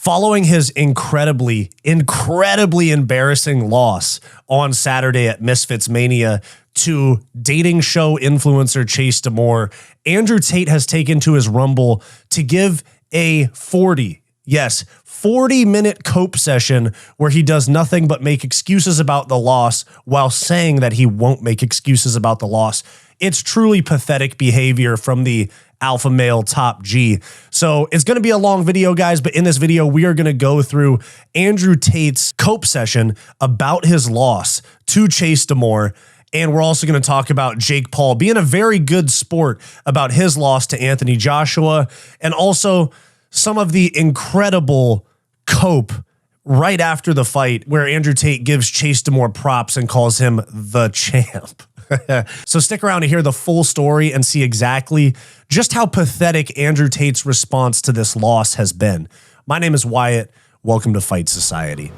Following his incredibly embarrassing loss on Saturday at Misfits Mania to dating show influencer Chase DeMoor, Andrew Tate has taken to his Rumble to give a 40-minute cope session where he does nothing but make excuses about the loss while saying that he won't make excuses about the loss. It's truly pathetic behavior from the alpha male top G. So it's going to be a long video, guys, but in this video, we are going to go through Andrew Tate's cope session about his loss to Chase DeMoor. And we're also going to talk about Jake Paul being a very good sport about his loss to Anthony Joshua, and also some of the incredible cope right after the fight where Andrew Tate gives Chase DeMoor props and calls him the champ. So stick around to hear the full story and see exactly just how pathetic Andrew Tate's response to this loss has been. My name is Wyatt. Welcome to Fight Society.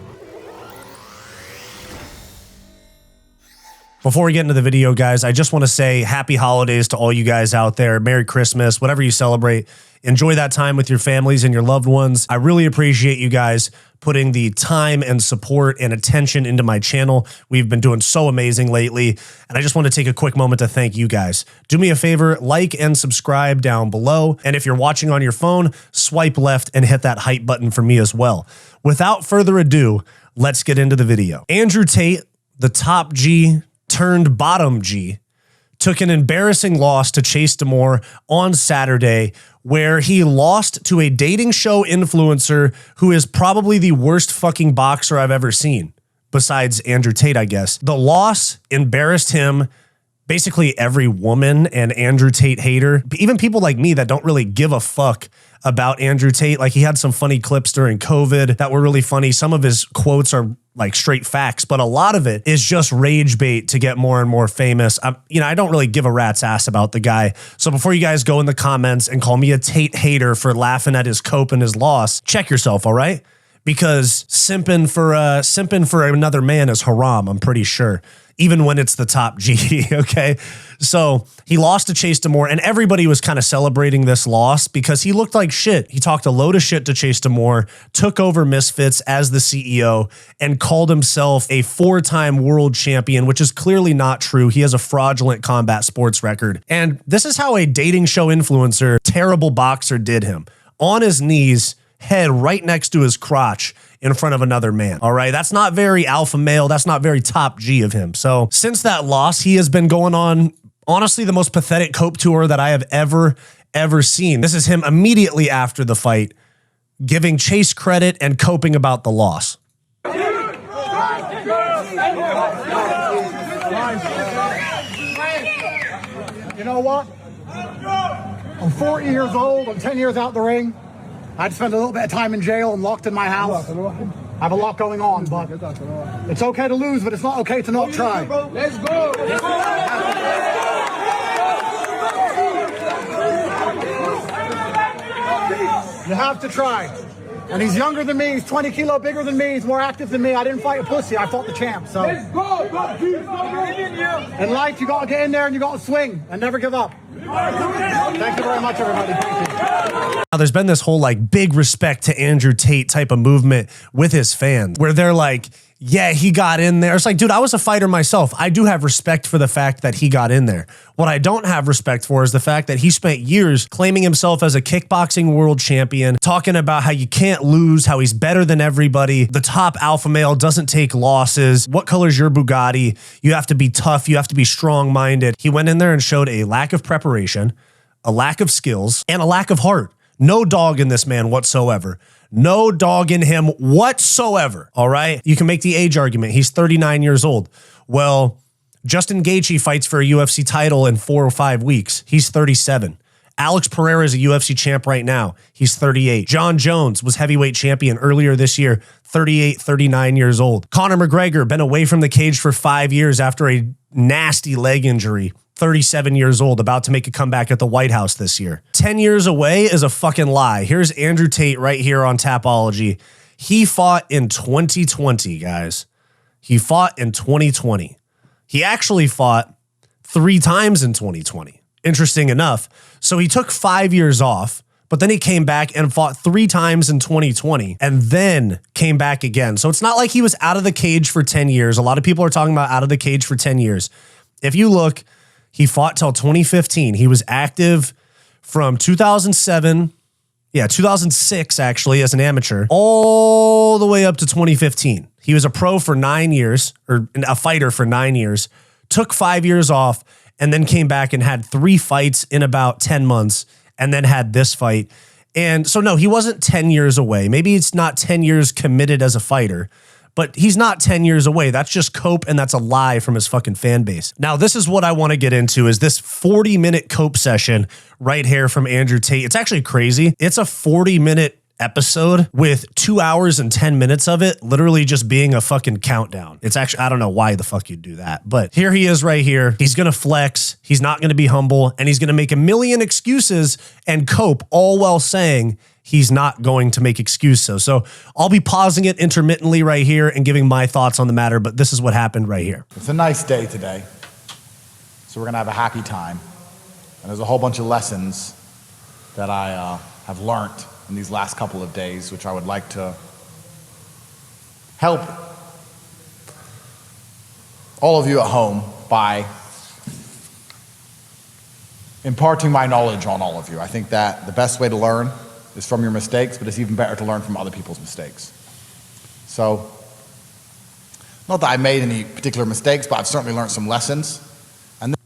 Before we get into the video, guys, I just want to say happy holidays to all you guys out there. Merry Christmas, whatever you celebrate. Enjoy that time with your families and your loved ones. I really appreciate you guys putting the time and support and attention into my channel. We've been doing so amazing lately, and I just want to take a quick moment to thank you guys. Do me a favor, like and subscribe down below. And if you're watching on your phone, swipe left and hit that hype button for me as well. Without further ado, let's get into the video. Andrew Tate, the top G turned bottom G, took an embarrassing loss to Chase DeMoor on Saturday, where he lost to a dating show influencer who is probably the worst fucking boxer I've ever seen, besides Andrew Tate, I guess. The loss embarrassed him, basically every woman and Andrew Tate hater, even people like me that don't really give a fuck about Andrew Tate. Like, he had some funny clips during COVID that were really funny. Some of his quotes are like straight facts, but a lot of it is just rage bait to get more and more famous. I don't really give a rat's ass about the guy. So before you guys go in the comments and call me a Tate hater for laughing at his cope and his loss, check yourself, all right? Because simping for another man is haram, I'm pretty sure, even when it's the top G, okay? So he lost to Chase DeMoor, and everybody was kind of celebrating this loss because he looked like shit. He talked a load of shit to Chase DeMoor, took over Misfits as the CEO, and called himself a 4-time world champion, which is clearly not true. He has a fraudulent combat sports record. And this is how a dating show influencer, terrible boxer, did him. On his knees, head right next to his crotch in front of another man. All right. That's not very alpha male. That's not very top G of him. So since that loss, he has been going on, honestly, the most pathetic cope tour that I have ever seen. This is him immediately after the fight, giving Chase credit and coping about the loss. You know what? I'm 40 years old. I'm 10 years out the ring. I'd spend a little bit of time in jail and locked in my house. I have a lot going on, but it's okay to lose, but it's not okay to not try. Let's go! You have to try. And he's younger than me. He's 20 kilos bigger than me. He's more active than me. I didn't fight a pussy. I fought the champ. So in life, you got to get in there and you got to swing and never give up. Thank you very much, everybody. Thank you. Now, there's been this whole like big respect to Andrew Tate type of movement with his fans where they're like, yeah, he got in there. It's like, dude, I was a fighter myself. I do have respect for the fact that he got in there. What I don't have respect for is the fact that he spent years claiming himself as a kickboxing world champion, talking about how you can't lose, how he's better than everybody. The top alpha male doesn't take losses. What color's your Bugatti? You have to be tough. You have to be strong-minded. He went in there and showed a lack of preparation, a lack of skills, and a lack of heart. No dog in this man whatsoever. No dog in him whatsoever, all right? You can make the age argument. He's 39 years old. Well, Justin Gaethje fights for a UFC title in 4 or 5 weeks. He's 37. Alex Pereira is a UFC champ right now. He's 38. John Jones was heavyweight champion earlier this year, 38, 39 years old. Conor McGregor, been away from the cage for 5 years after a nasty leg injury. 37 years old, about to make a comeback at the White House this year. 10 years away is a fucking lie. Here's Andrew Tate right here on Tapology. He fought in 2020, guys. He fought in 2020. He actually fought 3 times in 2020. Interesting enough. So he took 5 years off, But then he came back and fought 3 times in 2020 and then came back again. So it's not like he was out of the cage for 10 years. A lot of people are talking about out of the cage for 10 years. If you look, he fought till 2015. He was active from 2007, 2006 actually as an amateur, all the way up to 2015. He was a pro for 9 years, or a fighter for 9 years, took 5 years off, and then came back and had 3 fights in about 10 months, and then had this fight. And so no, he wasn't 10 years away. Maybe it's not 10 years committed as a fighter, but he's not 10 years away. That's just cope, and that's a lie from his fucking fan base. Now, this is what I want to get into, is this 40-minute cope session right here from Andrew Tate. It's actually crazy. It's a 40-minute episode with 2 hours and 10 minutes of it literally just being a fucking countdown. It's actually, I don't know why the fuck you'd do that, but here he is right here. He's going to flex. He's not going to be humble, and he's going to make a million excuses and cope, all while saying he's not going to make excuses. So I'll be pausing it intermittently right here and giving my thoughts on the matter, but this is what happened right here. It's a nice day today, so we're going to have a happy time. And there's a whole bunch of lessons that I have learned in these last couple of days, which I would like to help all of you at home by imparting my knowledge on all of you. I think that the best way to learn is from your mistakes, but it's even better to learn from other people's mistakes. So, not that I made any particular mistakes, but I've certainly learned some lessons. And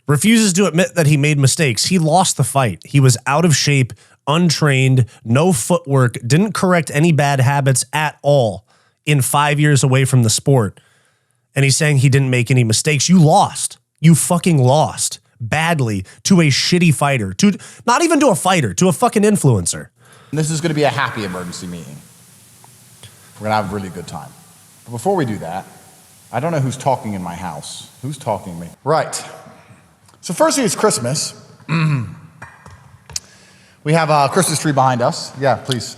refuses to admit that he made mistakes. He lost the fight. He was out of shape, untrained, no footwork, didn't correct any bad habits at all in 5 years away from the sport. And he's saying he didn't make any mistakes. You lost. You fucking lost badly to a shitty fighter, to not even to a fighter, to a fucking influencer. this is going to be a happy emergency meeting. We're going to have a really good time. But before we do that, I don't know who's talking in my house. Who's talking to me? Right. So firstly, it's Christmas. We have a Christmas tree behind us. Yeah, please.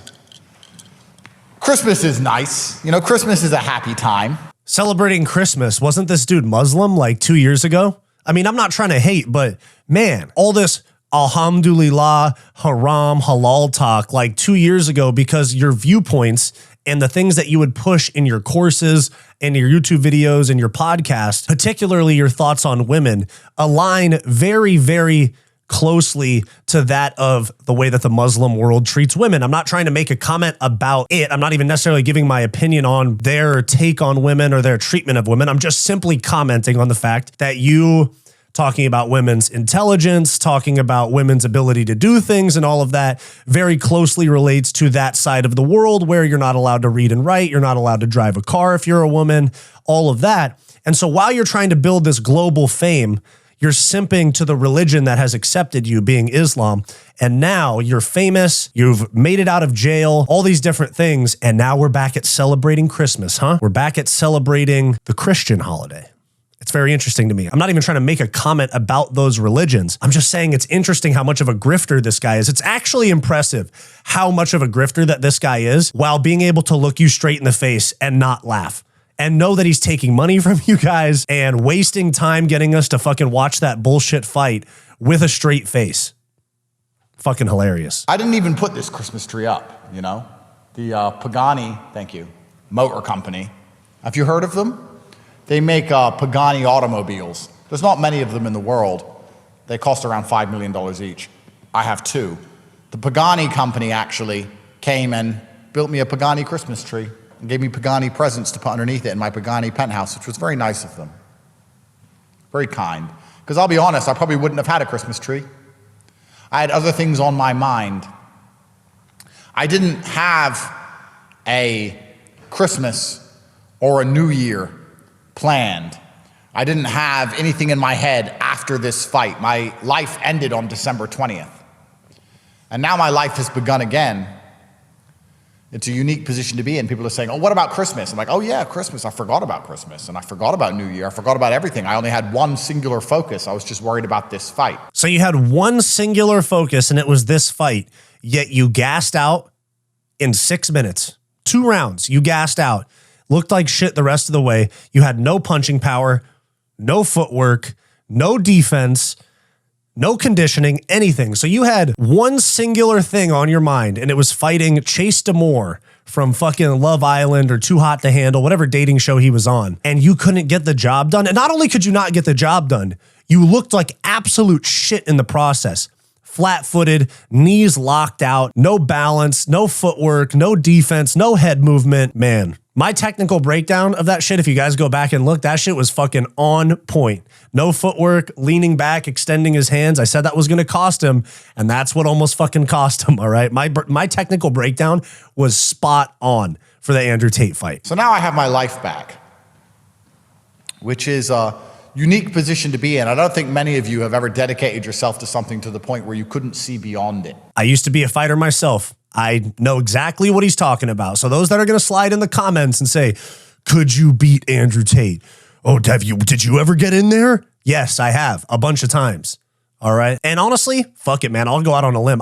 Christmas is nice. You know, Christmas is a happy time. Celebrating Christmas. Wasn't this dude Muslim like 2 years ago? I mean, I'm not trying to hate, but man, all this alhamdulillah, haram, halal talk like 2 years ago, because your viewpoints and the things that you would push in your courses and your YouTube videos and your podcast, particularly your thoughts on women, align very, very closely to that of the way that the Muslim world treats women. I'm not trying to make a comment about it. I'm not even necessarily giving my opinion on their take on women or their treatment of women. I'm just simply commenting on the fact that you talking about women's intelligence, talking about women's ability to do things and all of that very closely relates to that side of the world where you're not allowed to read and write. You're not allowed to drive a car if you're a woman, all of that. And so while you're trying to build this global fame, you're simping to the religion that has accepted you, being Islam. And now you're famous, you've made it out of jail, all these different things. And now we're back at celebrating Christmas, huh? We're back at celebrating the Christian holiday. It's very interesting to me. I'm not even trying to make a comment about those religions. I'm just saying it's interesting how much of a grifter this guy is. It's actually impressive how much of a grifter that this guy is while being able to look you straight in the face and not laugh. And know that he's taking money from you guys and wasting time getting us to fucking watch that bullshit fight with a straight face. Fucking hilarious. I didn't even put this Christmas tree up, you know? The Pagani, thank you, motor company. Have you heard of them? They make Pagani automobiles. There's not many of them in the world. They cost around $5 million each. I have two. The Pagani company actually came and built me a Pagani Christmas tree and gave me Pagani presents to put underneath it in my Pagani penthouse, which was very nice of them. Very kind. Because I'll be honest, I probably wouldn't have had a Christmas tree. I had other things on my mind. I didn't have a Christmas or a New Year planned. I didn't have anything in my head after this fight. My life ended on December 20th. And now my life has begun again. It's a unique position to be in. People are saying, oh, what about Christmas? I'm like, oh yeah, Christmas. I forgot about Christmas and I forgot about New Year. I forgot about everything. I only had one singular focus. I was just worried about this fight. So you had one singular focus and it was this fight, yet you gassed out in 6 minutes. 2 rounds, you gassed out. Looked like shit the rest of the way. You had no punching power, no footwork, no defense, no conditioning, anything. So you had one singular thing on your mind, and it was fighting Chase DeMoor from fucking Love Island or Too Hot to Handle, whatever dating show he was on, and you couldn't get the job done. And not only could you not get the job done, you looked like absolute shit in the process. Flat-footed, knees locked out, no balance, no footwork, no defense, no head movement. Man, my technical breakdown of that shit, if you guys go back and look, that shit was fucking on point. No footwork, leaning back, extending his hands. I said that was going to cost him, and that's what almost fucking cost him, all right? My technical breakdown was spot on for the Andrew Tate fight. So now I have my life back, which is a unique position to be in. I don't think many of you have ever dedicated yourself to something to the point where you couldn't see beyond it. I used to be a fighter myself. I know exactly what he's talking about. So those that are going to slide in the comments and say, could you beat Andrew Tate? Oh, did you ever get in there? Yes, I have a bunch of times. All right. And honestly, fuck it, man. I'll go out on a limb.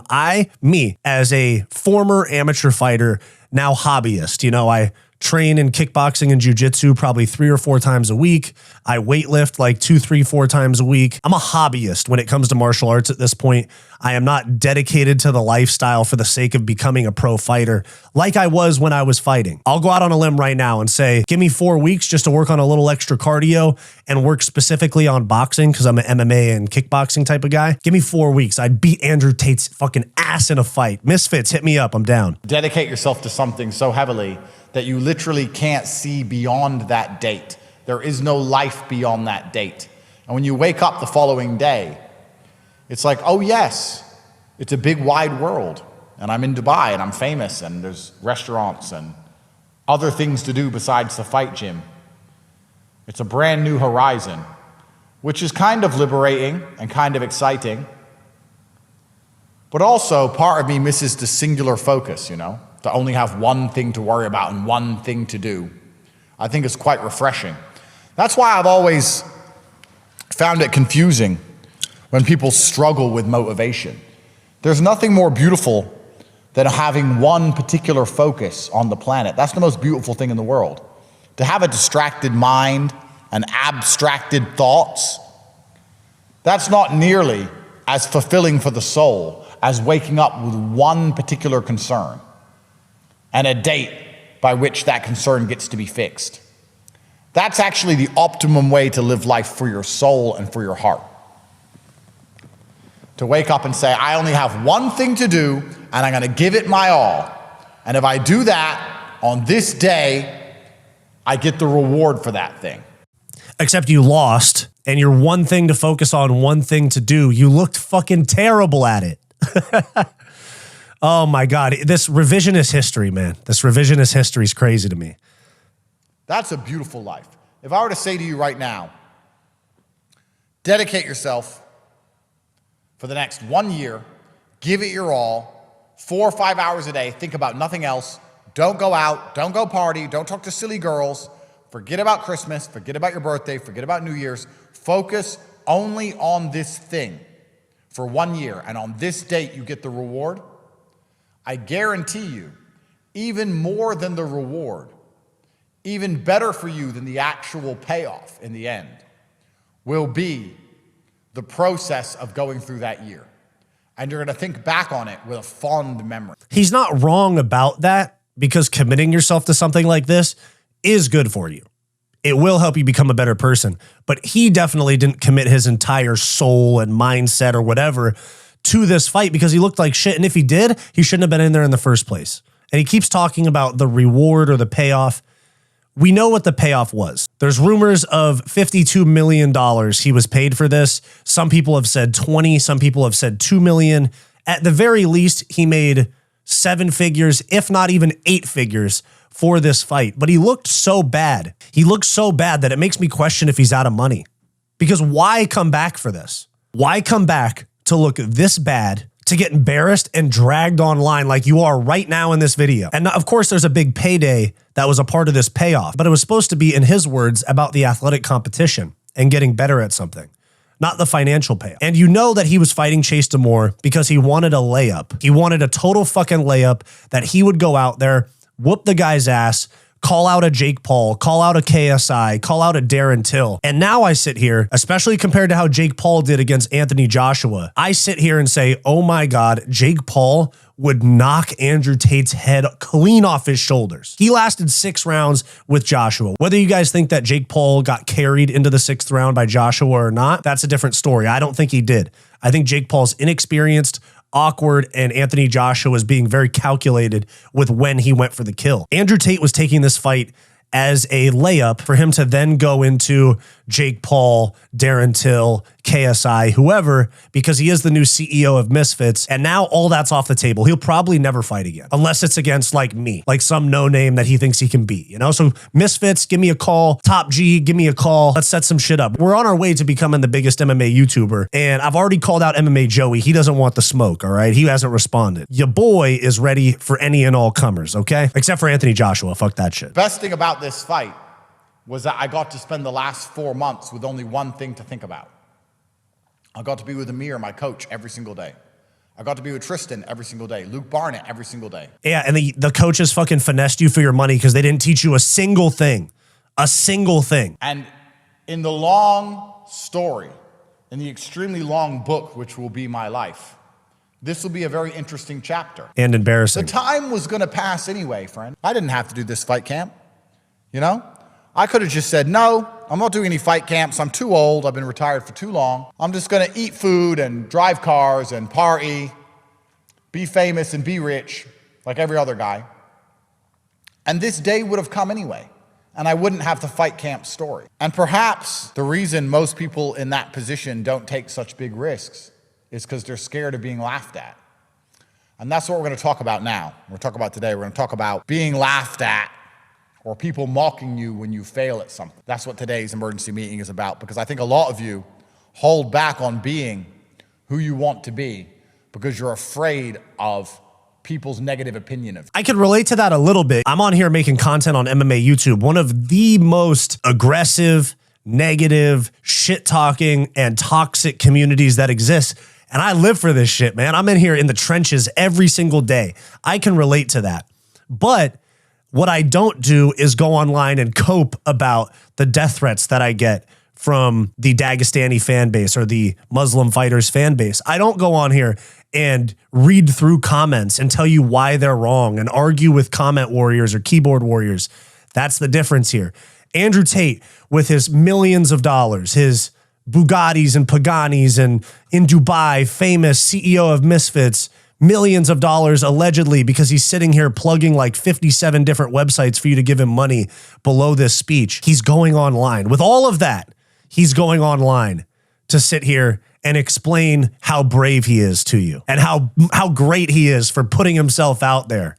Me, as a former amateur fighter, now hobbyist, you know, I train in kickboxing and jiu-jitsu probably 3 or 4 times a week. I weightlift like 2, 3, 4 times a week. I'm a hobbyist when it comes to martial arts at this point. I am not dedicated to the lifestyle for the sake of becoming a pro fighter like I was when I was fighting. I'll go out on a limb right now and say, give me 4 weeks just to work on a little extra cardio and work specifically on boxing because I'm an MMA and kickboxing type of guy. Give me 4 weeks. I'd beat Andrew Tate's fucking ass in a fight. Misfits, hit me up. I'm down. Dedicate yourself to something so heavily that you literally can't see beyond that date. There is no life beyond that date. And when you wake up the following day, it's like, oh yes, it's a big wide world. And I'm in Dubai and I'm famous and there's restaurants and other things to do besides the fight gym. It's a brand new horizon, which is kind of liberating and kind of exciting. But also part of me misses the singular focus, you know? To only have one thing to worry about and one thing to do. I think it's quite refreshing. That's why I've always found it confusing when people struggle with motivation. There's nothing more beautiful than having one particular focus on the planet. That's the most beautiful thing in the world. To have a distracted mind and abstracted thoughts, that's not nearly as fulfilling for the soul as waking up with one particular concern and a date by which that concern gets to be fixed. That's actually the optimum way to live life for your soul and for your heart. To wake up and say, I only have one thing to do, and I'm gonna give it my all. And if I do that on this day, I get the reward for that thing. Except you lost, and your one thing to focus on, one thing to do, you looked fucking terrible at it. Oh my God, this revisionist history, man. This revisionist history is crazy to me. That's a beautiful life. If I were to say to you right now, dedicate yourself for the next 1 year, give it your all, 4 or 5 hours a day, think about nothing else, don't go out, don't go party, don't talk to silly girls, forget about Christmas, forget about your birthday, forget about New Year's, focus only on this thing for 1 year, and on this date you get the reward. I guarantee you, even more than the reward, even better for you than the actual payoff in the end, will be the process of going through that year. And you're gonna think back on it with a fond memory. He's not wrong about that, because committing yourself to something like this is good for you. It will help you become a better person. But he definitely didn't commit his entire soul and mindset or whatever to this fight because he looked like shit. And if he did, he shouldn't have been in there in the first place. And he keeps talking about the reward or the payoff. We know what the payoff was. There's rumors of $52 million he was paid for this. Some people have said 20, some people have said 2 million. At the very least, he made 7 figures, if not even 8 figures for this fight. But he looked so bad. He looked so bad that it makes me question if he's out of money. Because why come back for this? Why come back to look this bad, to get embarrassed and dragged online like you are right now in this video? And of course, there's a big payday that was a part of this payoff, but it was supposed to be, in his words, about the athletic competition and getting better at something, not the financial payoff. And you know that he was fighting Chase DeMoor because he wanted a layup. He wanted a total fucking layup that he would go out there, whoop the guy's ass, call out a Jake Paul, call out a KSI, call out a Darren Till. And now I sit here, especially compared to how Jake Paul did against Anthony Joshua, I sit here and say, oh my God, Jake Paul would knock Andrew Tate's head clean off his shoulders. He lasted 6 rounds with Joshua. Whether you guys think that Jake Paul got carried into the 6th round by Joshua or not, that's a different story. I don't think he did. I think Jake Paul's inexperienced, awkward, and Anthony Joshua was being very calculated with when he went for the kill. Andrew Tate was taking this fight as a layup for him to then go into Jake Paul, Darren Till, KSI, whoever, because he is the new CEO of Misfits. And now all that's off the table. He'll probably never fight again, unless it's against like me, like some no name that he thinks he can beat, you know? So Misfits, give me a call. Top G, give me a call. Let's set some shit up. We're on our way to becoming the biggest MMA YouTuber. And I've already called out MMA Joey. He doesn't want the smoke, all right? He hasn't responded. Your boy is ready for any and all comers, okay? Except for Anthony Joshua. Fuck that shit. Best thing about this fight was that I got to spend the last 4 months with only one thing to think about. I got to be with Amir, my coach, every single day. I got to be with Tristan every single day. Luke Barnett every single day. Yeah, and the coaches fucking finessed you for your money because they didn't teach you a single thing. A single thing. And in the long story, in the extremely long book, which will be my life, this will be a very interesting chapter. And embarrassing. The time was going to pass anyway, friend. I didn't have to do this fight camp, you know? I could have just said, no, I'm not doing any fight camps. I'm too old. I've been retired for too long. I'm just going to eat food and drive cars and party, be famous and be rich like every other guy. And this day would have come anyway, and I wouldn't have the fight camp story. And perhaps the reason most people in that position don't take such big risks is because they're scared of being laughed at. And that's what we're going to talk about now. We're going to talk about today. We're going to talk about being laughed at, or people mocking you when you fail at something. That's what today's emergency meeting is about, because I think a lot of you hold back on being who you want to be because you're afraid of people's negative opinion of you. I can relate to that a little bit. I'm on here making content on MMA YouTube, one of the most aggressive, negative, shit-talking, and toxic communities that exist. And I live for this shit, man. I'm in here in the trenches every single day. I can relate to that. But what I don't do is go online and cope about the death threats that I get from the Dagestani fan base or the Muslim fighters fan base. I don't go on here and read through comments and tell you why they're wrong and argue with comment warriors or keyboard warriors. That's the difference here. Andrew Tate, with his millions of dollars, his Bugattis and Paganis, and in Dubai, famous CEO of Misfits, millions of dollars allegedly, because he's sitting here plugging like 57 different websites for you to give him money below this speech. He's going online. With all of that, he's going online to sit here and explain how brave he is to you and how great he is for putting himself out there.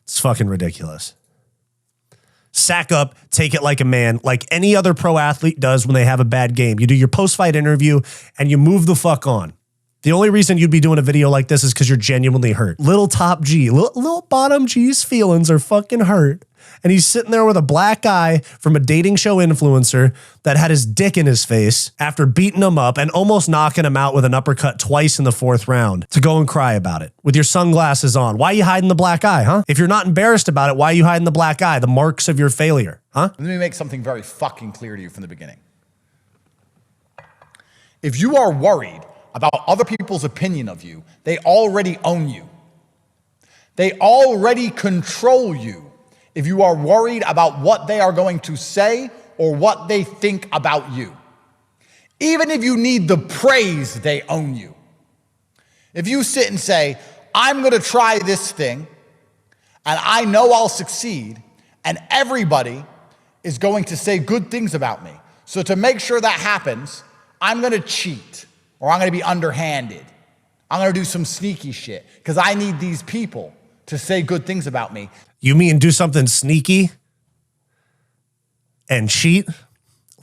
It's fucking ridiculous. Sack up, take it like a man, like any other pro athlete does when they have a bad game. You do your post-fight interview and you move the fuck on. The only reason you'd be doing a video like this is because you're genuinely hurt. Little top G, little bottom G's feelings are fucking hurt. And he's sitting there with a black eye from a dating show influencer that had his dick in his face after beating him up and almost knocking him out with an uppercut twice in the 4th round to go and cry about it with your sunglasses on. Why are you hiding the black eye, huh? If you're not embarrassed about it, why are you hiding the black eye? The marks of your failure, huh? Let me make something very fucking clear to you from the beginning. If you are worried about other people's opinion of you, they already own you. They already control you. If you are worried about what they are going to say or what they think about you. Even if you need the praise, they own you. If you sit and say, I'm going to try this thing, and I know I'll succeed, and everybody is going to say good things about me. So to make sure that happens, I'm going to cheat, or I'm going to be underhanded. I'm going to do some sneaky shit, because I need these people to say good things about me. You mean do something sneaky and cheat?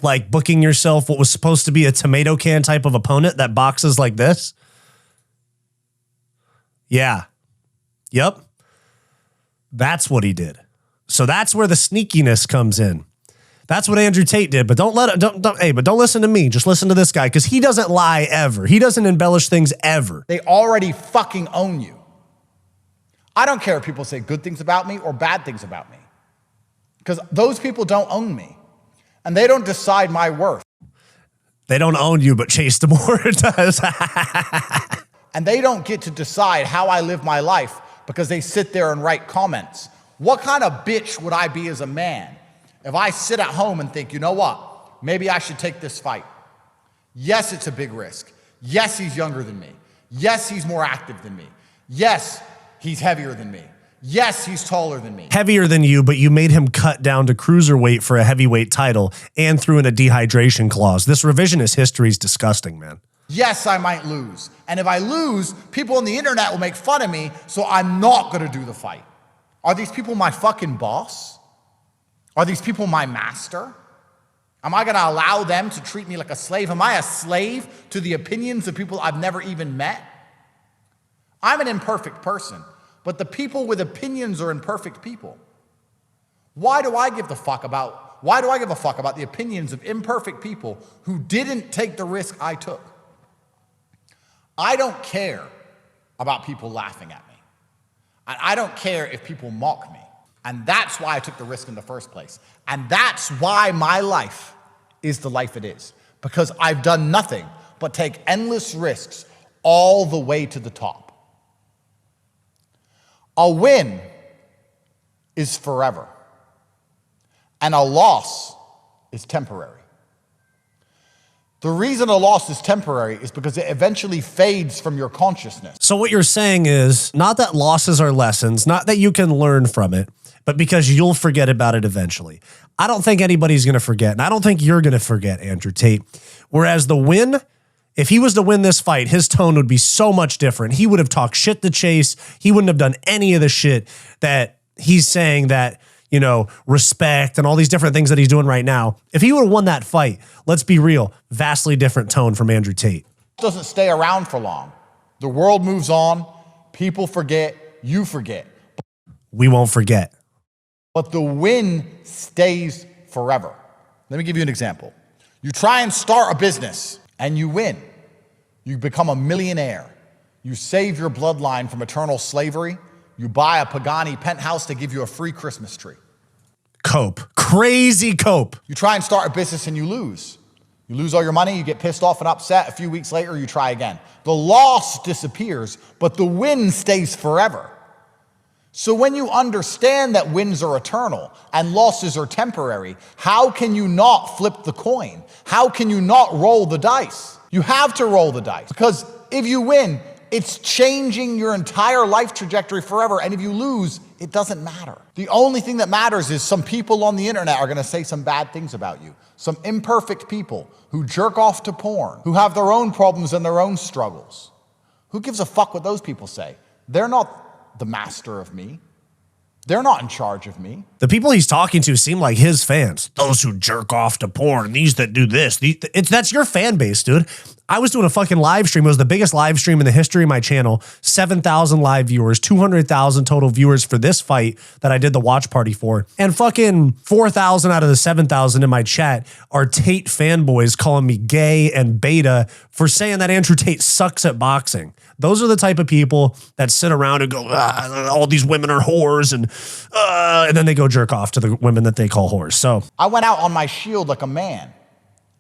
Like booking yourself what was supposed to be a tomato can type of opponent that boxes like this? Yeah. Yep. That's what he did. So that's where the sneakiness comes in. That's what Andrew Tate did, but don't listen to me. Just listen to this guy, because he doesn't lie ever. He doesn't embellish things ever. They already fucking own you. I don't care if people say good things about me or bad things about me. Because those people don't own me. And they don't decide my worth. They don't own you, but Chase DeMoor does. And they don't get to decide how I live my life because they sit there and write comments. What kind of bitch would I be as a man if I sit at home and think, you know what, maybe I should take this fight? Yes, it's a big risk. Yes, he's younger than me. Yes, he's more active than me. Yes, he's heavier than me. Yes, he's taller than me. Heavier than you, but you made him cut down to cruiserweight for a heavyweight title and threw in a dehydration clause. This revisionist history is disgusting, man. Yes, I might lose. And if I lose, people on the internet will make fun of me, so I'm not going to do the fight. Are these people my fucking boss? Are these people my master? Am I going to allow them to treat me like a slave? Am I a slave to the opinions of people I've never even met? I'm an imperfect person, but the people with opinions are imperfect people. Why do I give a fuck about the opinions of imperfect people who didn't take the risk I took? I don't care about people laughing at me. And I don't care if people mock me. And that's why I took the risk in the first place. And that's why my life is the life it is. Because I've done nothing but take endless risks all the way to the top. A win is forever. And a loss is temporary. The reason a loss is temporary is because it eventually fades from your consciousness. So what you're saying is not that losses are lessons, not that you can learn from it, but because you'll forget about it eventually. I don't think anybody's going to forget, and I don't think you're going to forget, Andrew Tate. Whereas the win, if he was to win this fight, his tone would be so much different. He would have talked shit to Chase. He wouldn't have done any of the shit that he's saying that, you know, respect and all these different things that he's doing right now. If he would have won that fight, let's be real, vastly different tone from Andrew Tate. It doesn't stay around for long. The world moves on. People forget. You forget. We won't forget. But the win stays forever. Let me give you an example. You try and start a business and you win. You become a millionaire. You save your bloodline from eternal slavery. You buy a Pagani penthouse to give you a free Christmas tree. Cope. Crazy cope. You try and start a business and you lose. You lose all your money, you get pissed off and upset. A few weeks later, you try again. The loss disappears, but the win stays forever. So when you understand that wins are eternal and losses are temporary, how can you not flip the coin? How can you not roll the dice? You have to roll the dice, because if you win, it's changing your entire life trajectory forever. And if you lose, it doesn't matter. The only thing that matters is some people on the internet are going to say some bad things about you. Some imperfect people who jerk off to porn, who have their own problems and their own struggles. Who gives a fuck what those people say? They're not the master of me. They're not in charge of me. The people he's talking to seem like his fans. Those who jerk off to porn, these that do this. That's your fan base, dude. I was doing a fucking live stream. It was the biggest live stream in the history of my channel. 7,000 live viewers, 200,000 total viewers for this fight that I did the watch party for. And fucking 4,000 out of the 7,000 in my chat are Tate fanboys calling me gay and beta for saying that Andrew Tate sucks at boxing. Those are the type of people that sit around and go, all these women are whores, and then they go jerk off to the women that they call whores. So I went out on my shield like a man,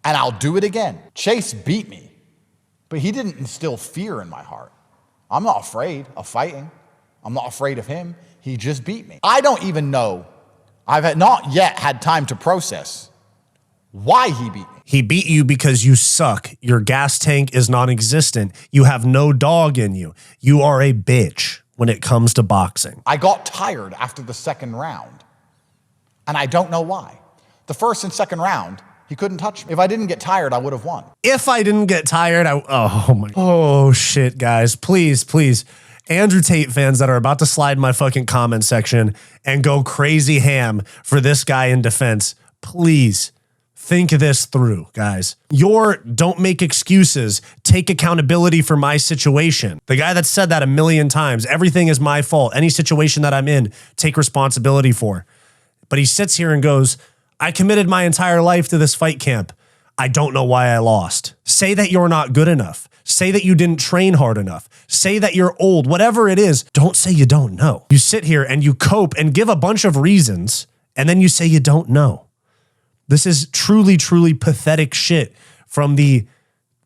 and I'll do it again. Chase beat me, but he didn't instill fear in my heart. I'm not afraid of fighting. I'm not afraid of him. He just beat me. I don't even know. I've not yet had time to process why he beat me. He beat you because you suck. Your gas tank is non-existent. You have no dog in you. You are a bitch when it comes to boxing. I got tired after the second round, and I don't know why. The first and second round, he couldn't touch me. If I didn't get tired, I would have won. If I didn't get tired, oh shit, guys. Please, please. Andrew Tate fans that are about to slide in my fucking comment section and go crazy ham for this guy in defense, please think this through, guys. Don't make excuses. Take accountability for my situation. The guy that said that a million times, everything is my fault. Any situation that I'm in, take responsibility for. But he sits here and goes, I committed my entire life to this fight camp. I don't know why I lost. Say that you're not good enough. Say that you didn't train hard enough. Say that you're old. Whatever it is, don't say you don't know. You sit here and you cope and give a bunch of reasons, And then you say you don't know. This is truly, truly pathetic shit from the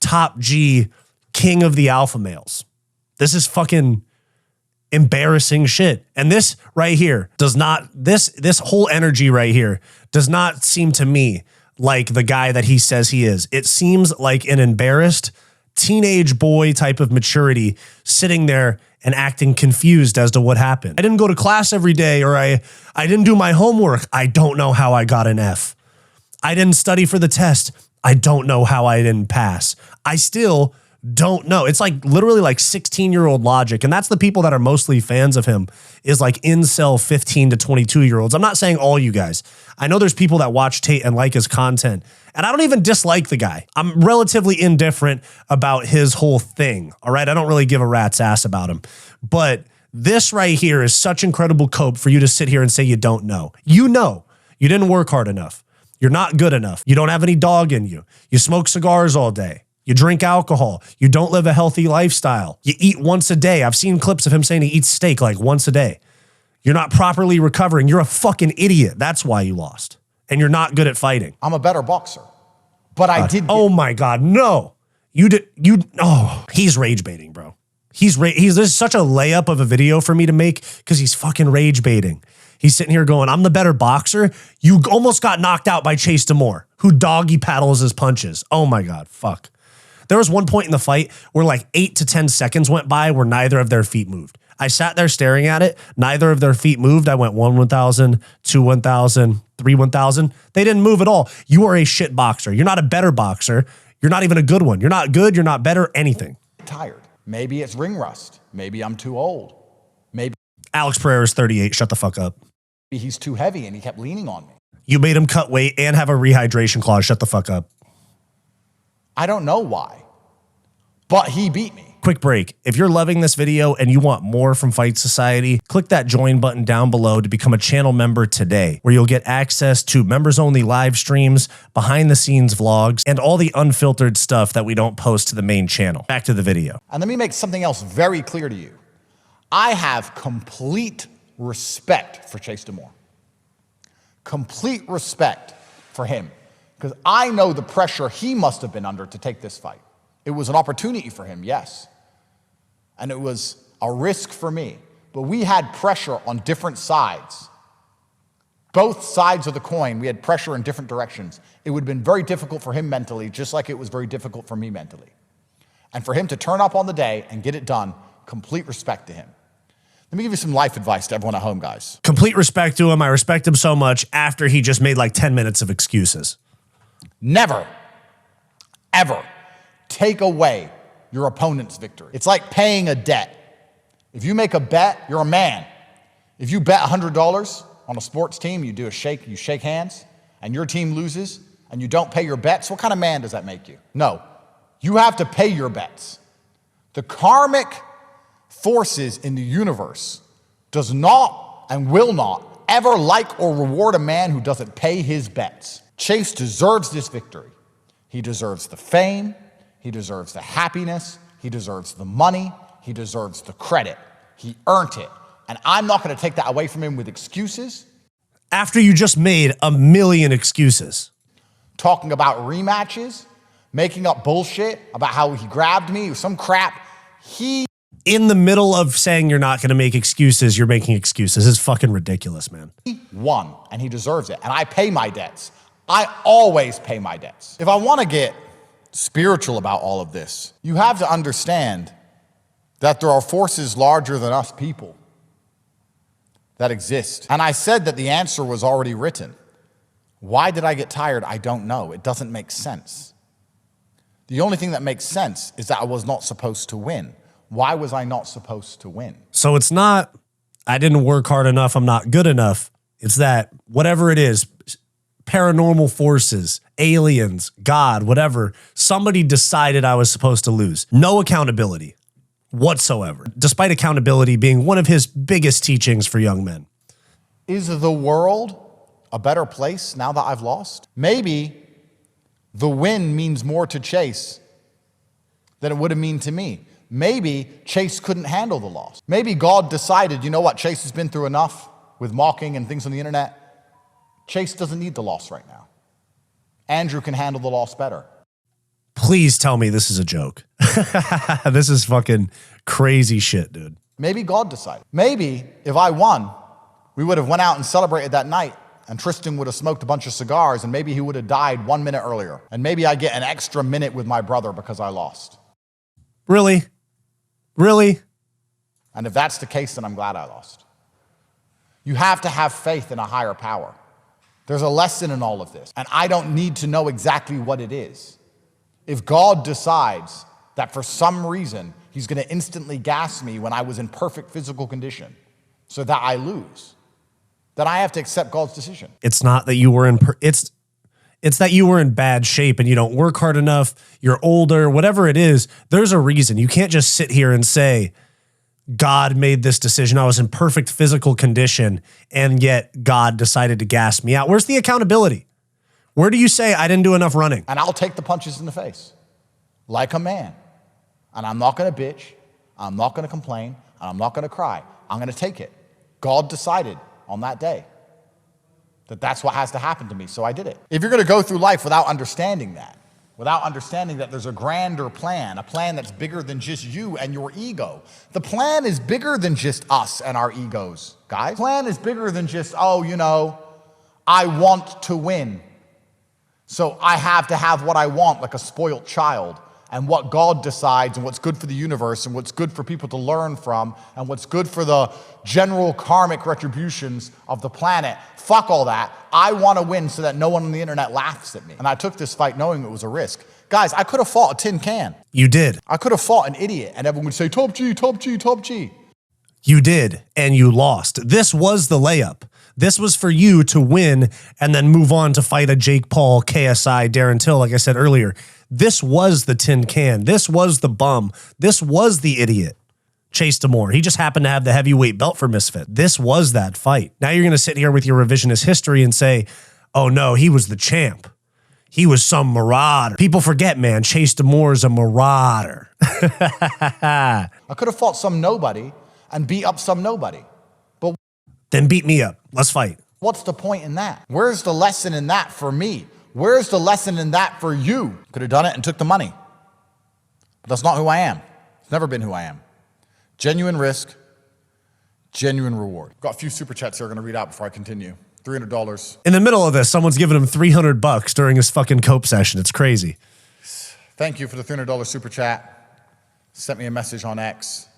top G king of the alpha males. This is fucking embarrassing shit. And this right here does not, this whole energy right here does not seem to me like the guy that he says he is. It seems like an embarrassed teenage boy type of maturity sitting there and acting confused as to what happened. I didn't go to class every day, or I didn't do my homework. I don't know how I got an F. I didn't study for the test. I don't know how I didn't pass. I still don't know. It's like literally like 16-year-old logic. And that's the people that are mostly fans of him, is like incel 15 to 22-year-olds. I'm not saying all you guys. I know there's people that watch Tate and like his content. And I don't even dislike the guy. I'm relatively indifferent about his whole thing. All right. I don't really give a rat's ass about him. But this right here is such incredible cope for you to sit here and say you don't know. You know, you didn't work hard enough. You're not good enough. You don't have any dog in you. You smoke cigars all day. You drink alcohol. You don't live a healthy lifestyle. You eat once a day. I've seen clips of him saying he eats steak like once a day. You're not properly recovering. You're a fucking idiot. That's why you lost. And you're not good at fighting. I'm a better boxer. But I did. Oh my God, no. He's rage baiting, bro. This is such a layup of a video for me to make because he's fucking rage baiting. He's sitting here going, I'm the better boxer. You almost got knocked out by Chase DeMoor, who doggy paddles his punches. Oh my God, fuck. There was one point in the fight where like 8 to 10 seconds went by where neither of their feet moved. I sat there staring at it. Neither of their feet moved. I went 1, 1,000, 2, 1,000, 3, 1,000. They didn't move at all. You are a shit boxer. You're not a better boxer. You're not even a good one. You're not good. You're not better, anything. Tired. Maybe it's ring rust. Maybe I'm too old. Maybe Alex Pereira is 38. Shut the fuck up. he's too heavy and he kept leaning on me. You made him cut weight and have a rehydration clause. Shut the fuck up. I don't know why, but he beat me. Quick break. If you're loving this video and you want more from Fight Society, click that join button down below to become a channel member today, where you'll get access to members only live streams, behind the scenes vlogs, and all the unfiltered stuff that we don't post to the main channel. Back to the video. And let me make something else very clear to you. I have complete respect for Chase DeMoor. Complete respect for him, because I know the pressure he must have been under to take this fight. It was an opportunity for him, yes. And it was a risk for me. But we had pressure on different sides. Both sides of the coin, we had pressure in different directions. It would have been very difficult for him mentally, just like it was very difficult for me mentally. And for him to turn up on the day and get it done, complete respect to him. Let me give you some life advice to everyone at home, guys. Complete respect to him. I respect him so much after he just made like 10 minutes of excuses. Never, ever take away your opponent's victory. It's like paying a debt. If you make a bet, you're a man. If you bet $100 on a sports team, you shake hands, and your team loses, and you don't pay your bets, what kind of man does that make you? No, you have to pay your bets. The karmic forces in the universe does not and will not ever like or reward a man who doesn't pay his bets. Chase deserves this victory. He deserves the fame. He deserves the happiness. He deserves the money. He deserves the credit. He earned it. And I'm not going to take that away from him with excuses. After you just made a million excuses. Talking about rematches, making up bullshit about how he grabbed me or some crap. In the middle of saying you're not going to make excuses, you're making excuses. It's fucking ridiculous, man. He won, and he deserves it. And I pay my debts. I always pay my debts. If I want to get spiritual about all of this, you have to understand that there are forces larger than us people that exist. And I said that the answer was already written. Why did I get tired? I don't know. It doesn't make sense. The only thing that makes sense is that I was not supposed to win. Why was I not supposed to win? So it's not, I didn't work hard enough, I'm not good enough. It's that whatever it is, paranormal forces, aliens, God, whatever, somebody decided I was supposed to lose. No accountability whatsoever, despite accountability being one of his biggest teachings for young men. Is the world a better place now that I've lost? Maybe the win means more to Chase than it would have meant to me. Maybe Chase couldn't handle the loss. Maybe God decided, you know what, Chase has been through enough with mocking and things on the internet. Chase doesn't need the loss right now. Andrew can handle the loss better. Please tell me this is a joke. This is fucking crazy shit, dude. Maybe God decided. Maybe if I won, we would have went out and celebrated that night, and Tristan would have smoked a bunch of cigars, and maybe he would have died 1 minute earlier. And maybe I get an extra minute with my brother because I lost. Really? Really? And if that's the case, then I'm glad I lost. You have to have faith in a higher power. There's a lesson in all of this, and I don't need to know exactly what it is. If God decides that for some reason he's going to instantly gas me when I was in perfect physical condition so that I lose, then I have to accept God's decision. It's not that you were in it's that you were in bad shape and you don't work hard enough, you're older, whatever it is, there's a reason. You can't just sit here and say, God made this decision. I was in perfect physical condition, and yet God decided to gas me out. Where's the accountability? Where do you say I didn't do enough running? And I'll take the punches in the face like a man. And I'm not going to bitch. I'm not going to complain. And I'm not going to cry. I'm going to take it. God decided on that day that that's what has to happen to me, so I did it. If you're going to go through life without understanding that there's a grander plan, a plan that's bigger than just you and your ego. The plan is bigger than just us and our egos, guys. The plan is bigger than just, I want to win, so I have to have what I want like a spoiled child. And what God decides and what's good for the universe and what's good for people to learn from and what's good for the general karmic retributions of the planet. Fuck all that. I want to win so that no one on the internet laughs at me. And I took this fight knowing it was a risk. Guys, I could have fought a tin can. You did. I could have fought an idiot and everyone would say, top G, top G, top G. You did, and you lost. This was the layup. This was for you to win and then move on to fight a Jake Paul, KSI, Darren Till, like I said earlier. This was the tin can. This was the bum. This was the idiot, Chase DeMoor. He just happened to have the heavyweight belt for Misfit. This was that fight. Now you're going to sit here with your revisionist history and say, oh no, he was the champ. He was some marauder. People forget, man, Chase DeMoor is a marauder. I could have fought some nobody and beat up some nobody. But then beat me up. Let's fight. What's the point in that? Where's the lesson in that for me? Where's the lesson in that for you? Could have done it and took the money. But that's not who I am. It's never been who I am. Genuine risk, genuine reward. Got a few super chats here I'm going to read out before I continue. $300. In the middle of this, someone's giving him $300 during his fucking cope session. It's crazy. Thank you for the $300 super chat. Sent me a message on X.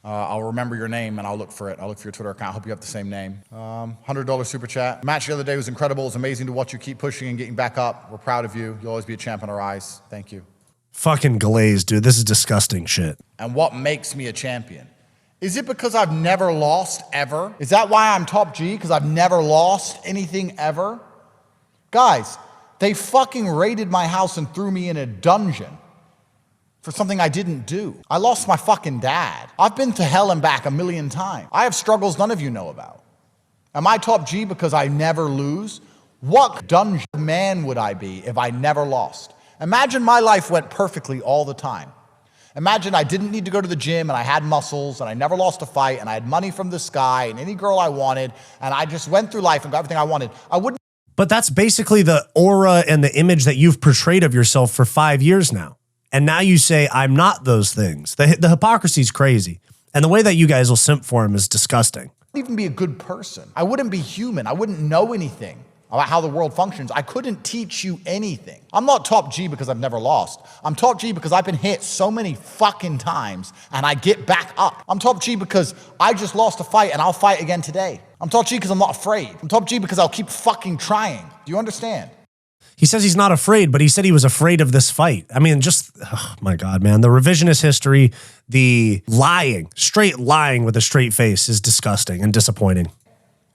I'll remember your name and I'll look for it. I'll look for your Twitter account. I hope you have the same name. $100 super chat. Match the other day was incredible. It's amazing to watch you keep pushing and getting back up. We're proud of you. You'll always be a champ in our eyes. Thank you. Fucking glazed, dude. This is disgusting shit. And what makes me a champion? Is it because I've never lost ever? Is that why I'm top G? Because I've never lost anything ever? Guys, they fucking raided my house and threw me in a dungeon for something I didn't do. I lost my fucking dad. I've been to hell and back 1,000,000 times. I have struggles none of you know about. Am I top G because I never lose? What dungeon man would I be if I never lost? Imagine my life went perfectly all the time. Imagine I didn't need to go to the gym and I had muscles and I never lost a fight and I had money from the sky and any girl I wanted and I just went through life and got everything I wanted. I wouldn't. But that's basically the aura and the image that you've portrayed of yourself for 5 years now. And now you say, I'm not those things. The hypocrisy is crazy. And the way that you guys will simp for him is disgusting. Wouldn't even be a good person. I wouldn't be human. I wouldn't know anything about how the world functions. I couldn't teach you anything. I'm not top G because I've never lost. I'm top G because I've been hit so many fucking times and I get back up. I'm top G because I just lost a fight and I'll fight again today. I'm top G because I'm not afraid. I'm top G because I'll keep fucking trying. Do you understand? He says he's not afraid, but he said he was afraid of this fight. I mean, just, oh my God, man. The revisionist history, the lying, straight lying with a straight face is disgusting and disappointing.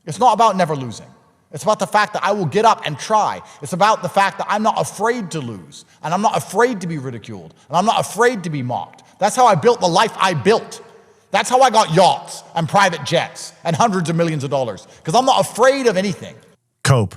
It's not about never losing. It's about the fact that I will get up and try. It's about the fact that I'm not afraid to lose, and I'm not afraid to be ridiculed, and I'm not afraid to be mocked. That's how I built the life I built. That's how I got yachts and private jets and hundreds of millions of dollars, because I'm not afraid of anything. Cope.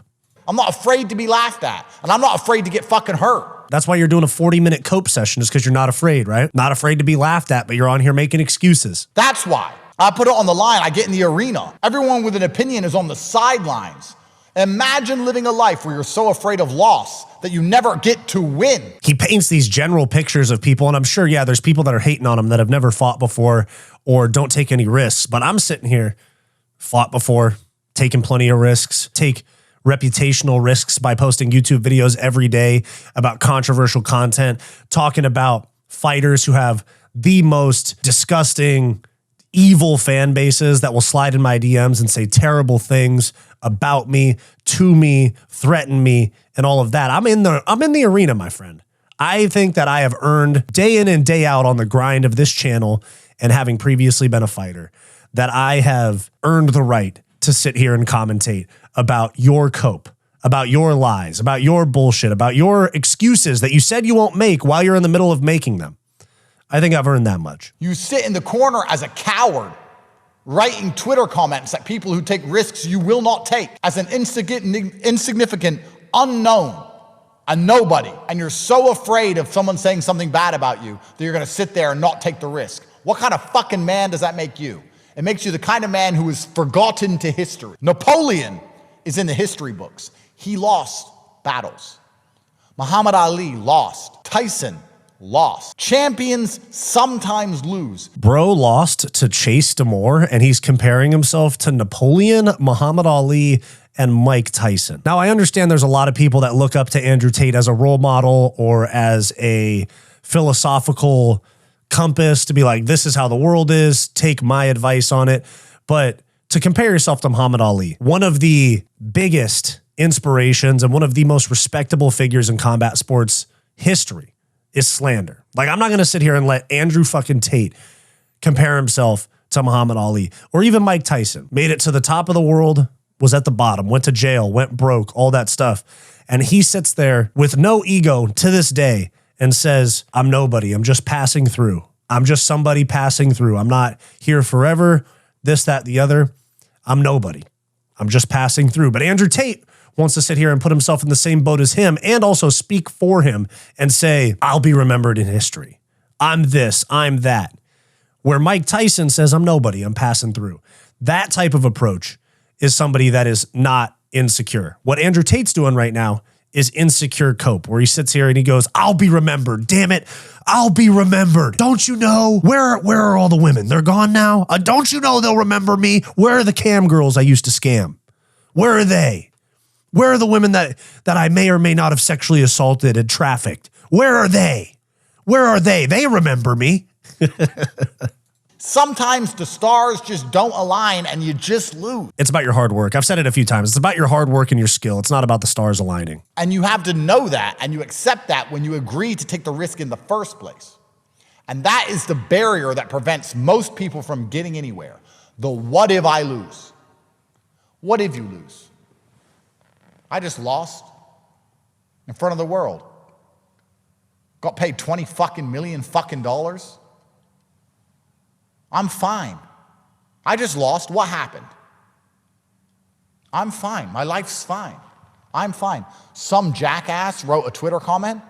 I'm not afraid to be laughed at, and I'm not afraid to get fucking hurt. That's why you're doing a 40-minute cope session, is because you're not afraid, right? Not afraid to be laughed at, but you're on here making excuses. That's why. I put it on the line. I get in the arena. Everyone with an opinion is on the sidelines. Imagine living a life where you're so afraid of loss that you never get to win. He paints these general pictures of people, and I'm sure, yeah, there's people that are hating on him that have never fought before or don't take any risks. But I'm sitting here, fought before, taking plenty of risks, take reputational risks by posting YouTube videos every day about controversial content, talking about fighters who have the most disgusting, evil fan bases that will slide in my DMs and say terrible things about me, to me, threaten me, and all of that. I'm in the arena, my friend. I think that I have earned day in and day out on the grind of this channel and having previously been a fighter, that I have earned the right to sit here and commentate about your cope, about your lies, about your bullshit, about your excuses that you said you won't make while you're in the middle of making them. I think I've earned that much. You sit in the corner as a coward, writing Twitter comments at people who take risks you will not take, as an insignificant unknown, a nobody. And you're so afraid of someone saying something bad about you that you're gonna sit there and not take the risk. What kind of fucking man does that make you? It makes you the kind of man who is forgotten to history. Napoleon is in the history books. He lost battles. Muhammad Ali lost. Tyson lost. Champions sometimes lose. Bro lost to Chase DeMoor, and he's comparing himself to Napoleon, Muhammad Ali, and Mike Tyson. Now, I understand there's a lot of people that look up to Andrew Tate as a role model or as a philosophical compass to be like, this is how the world is, take my advice on it. But to compare yourself to Muhammad Ali, one of the biggest inspirations and one of the most respectable figures in combat sports history is slander. Like, I'm not going to sit here and let Andrew fucking Tate compare himself to Muhammad Ali or even Mike Tyson. Made it to the top of the world, was at the bottom, went to jail, went broke, all that stuff. And he sits there with no ego to this day and says, I'm nobody. I'm just passing through. I'm just somebody passing through. I'm not here forever, this, that, the other. I'm nobody. I'm just passing through. But Andrew Tate wants to sit here and put himself in the same boat as him and also speak for him and say, I'll be remembered in history. I'm this, I'm that. Where Mike Tyson says, I'm nobody, I'm passing through. That type of approach is somebody that is not insecure. What Andrew Tate's doing right now is insecure cope, where he sits here and he goes, I'll be remembered. Damn it. I'll be remembered. Don't you know? Where are all the women? They're gone now. Don't you know they'll remember me? Where are the cam girls I used to scam? Where are they? Where are the women that I may or may not have sexually assaulted and trafficked? Where are they? Where are they? They remember me. Sometimes the stars just don't align and you just lose. It's about your hard work. I've said it a few times. It's about your hard work and your skill. It's not about the stars aligning. And you have to know that and you accept that when you agree to take the risk in the first place. And that is the barrier that prevents most people from getting anywhere. The what if I lose? What if you lose? I just lost in front of the world. Got paid $20 million fucking dollars. I'm fine. I just lost. What happened? I'm fine. My life's fine. I'm fine. Some jackass wrote a Twitter comment.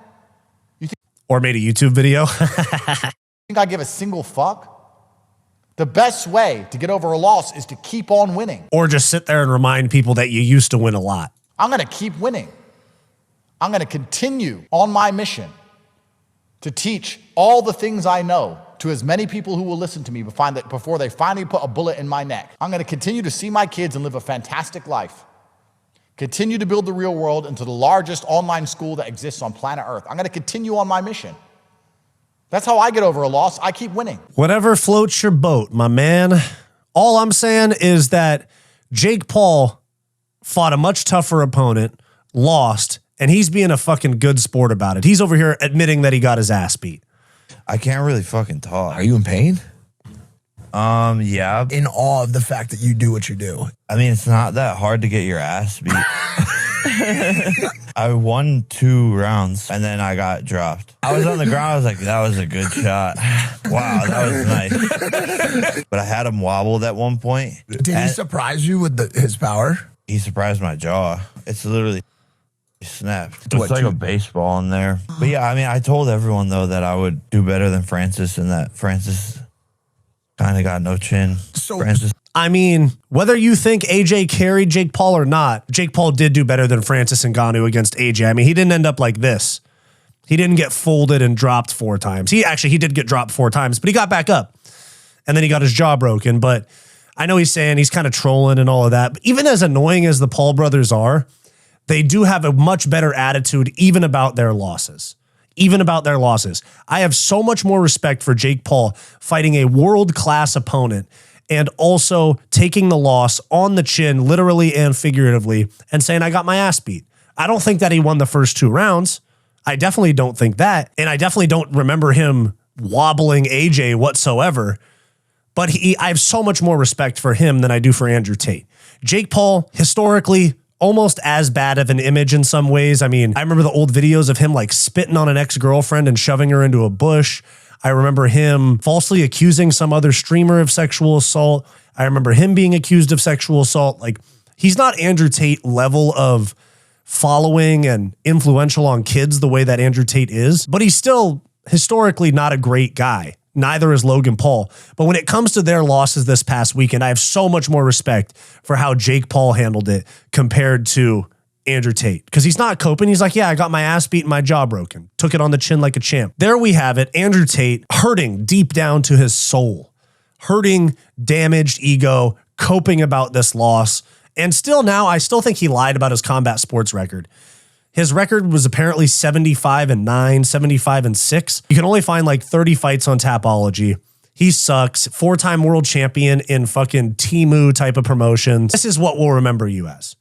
Or made a YouTube video. Think I give a single fuck? The best way to get over a loss is to keep on winning. Or just sit there and remind people that you used to win a lot. I'm going to keep winning. I'm going to continue on my mission to teach all the things I know to as many people who will listen to me before they finally put a bullet in my neck. I'm going to continue to see my kids and live a fantastic life. Continue to build the real world into the largest online school that exists on planet Earth. I'm going to continue on my mission. That's how I get over a loss. I keep winning. Whatever floats your boat, my man. All I'm saying is that Jake Paul fought a much tougher opponent, lost, and he's being a fucking good sport about it. He's over here admitting that he got his ass beat. I can't really fucking talk. Are you in pain? Yeah. In awe of the fact that you do what you do. I mean, it's not that hard to get your ass beat. I won 2 rounds and then I got dropped. I was on the ground. I was like, that was a good shot. Wow, that was nice. But I had him wobbled at one point. Did he surprise you with his power? He surprised my jaw. It's literally snapped. What, It's like a baseball in there. But yeah, I mean, I told everyone though that I would do better than Francis and that Francis kind of got no chin. So Francis. I mean, whether you think AJ carried Jake Paul or not, Jake Paul did do better than Francis Ngannou against AJ. I mean, he didn't end up like this. He didn't get folded and dropped 4 times. He did get dropped 4 times, but he got back up. And then he got his jaw broken. But I know he's saying he's kind of trolling and all of that. But even as annoying as the Paul brothers are, they do have a much better attitude even about their losses. Even about their losses. I have so much more respect for Jake Paul fighting a world-class opponent and also taking the loss on the chin, literally and figuratively, and saying, I got my ass beat. I don't think that he won the first 2 rounds. I definitely don't think that. And I definitely don't remember him wobbling AJ whatsoever. But I have so much more respect for him than I do for Andrew Tate. Jake Paul, historically, almost as bad of an image in some ways. I mean, I remember the old videos of him like spitting on an ex-girlfriend and shoving her into a bush. I remember him falsely accusing some other streamer of sexual assault. I remember him being accused of sexual assault. Like, he's not Andrew Tate level of following and influential on kids the way that Andrew Tate is, but he's still historically not a great guy. Neither is Logan Paul. But when it comes to their losses this past weekend, I have so much more respect for how Jake Paul handled it compared to Andrew Tate, because he's not coping. He's like, yeah, I got my ass beat and my jaw broken. Took it on the chin like a champ. There we have it. Andrew Tate hurting deep down to his soul, hurting, damaged ego, coping about this loss. And still now, I still think he lied about his combat sports record. His record was apparently 75-9, 75-6. You can only find like 30 fights on Tapology. He sucks. 4-time world champion in fucking Temu type of promotion. This is what we'll remember you as.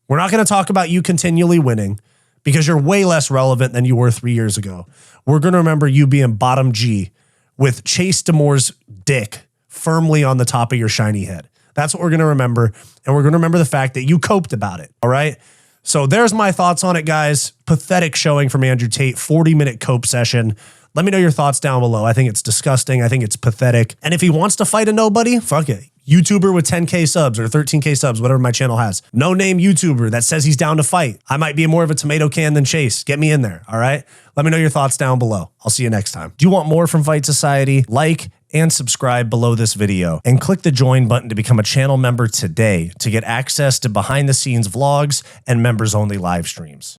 We're not going to talk about you continually winning because you're way less relevant than you were 3 years ago. We're going to remember you being bottom G with Chase DeMoor's dick firmly on the top of your shiny head. That's what we're going to remember. And we're going to remember the fact that you coped about it. All right. So there's my thoughts on it, guys. Pathetic showing from Andrew Tate, 40-minute cope session. Let me know your thoughts down below. I think it's disgusting. I think it's pathetic. And if he wants to fight a nobody, fuck it. YouTuber with 10K subs or 13K subs, whatever my channel has. No name YouTuber that says he's down to fight. I might be more of a tomato can than Chase. Get me in there, all right? Let me know your thoughts down below. I'll see you next time. Do you want more from Fight Society? Like and subscribe below this video and click the join button to become a channel member today to get access to behind the scenes vlogs and members only live streams.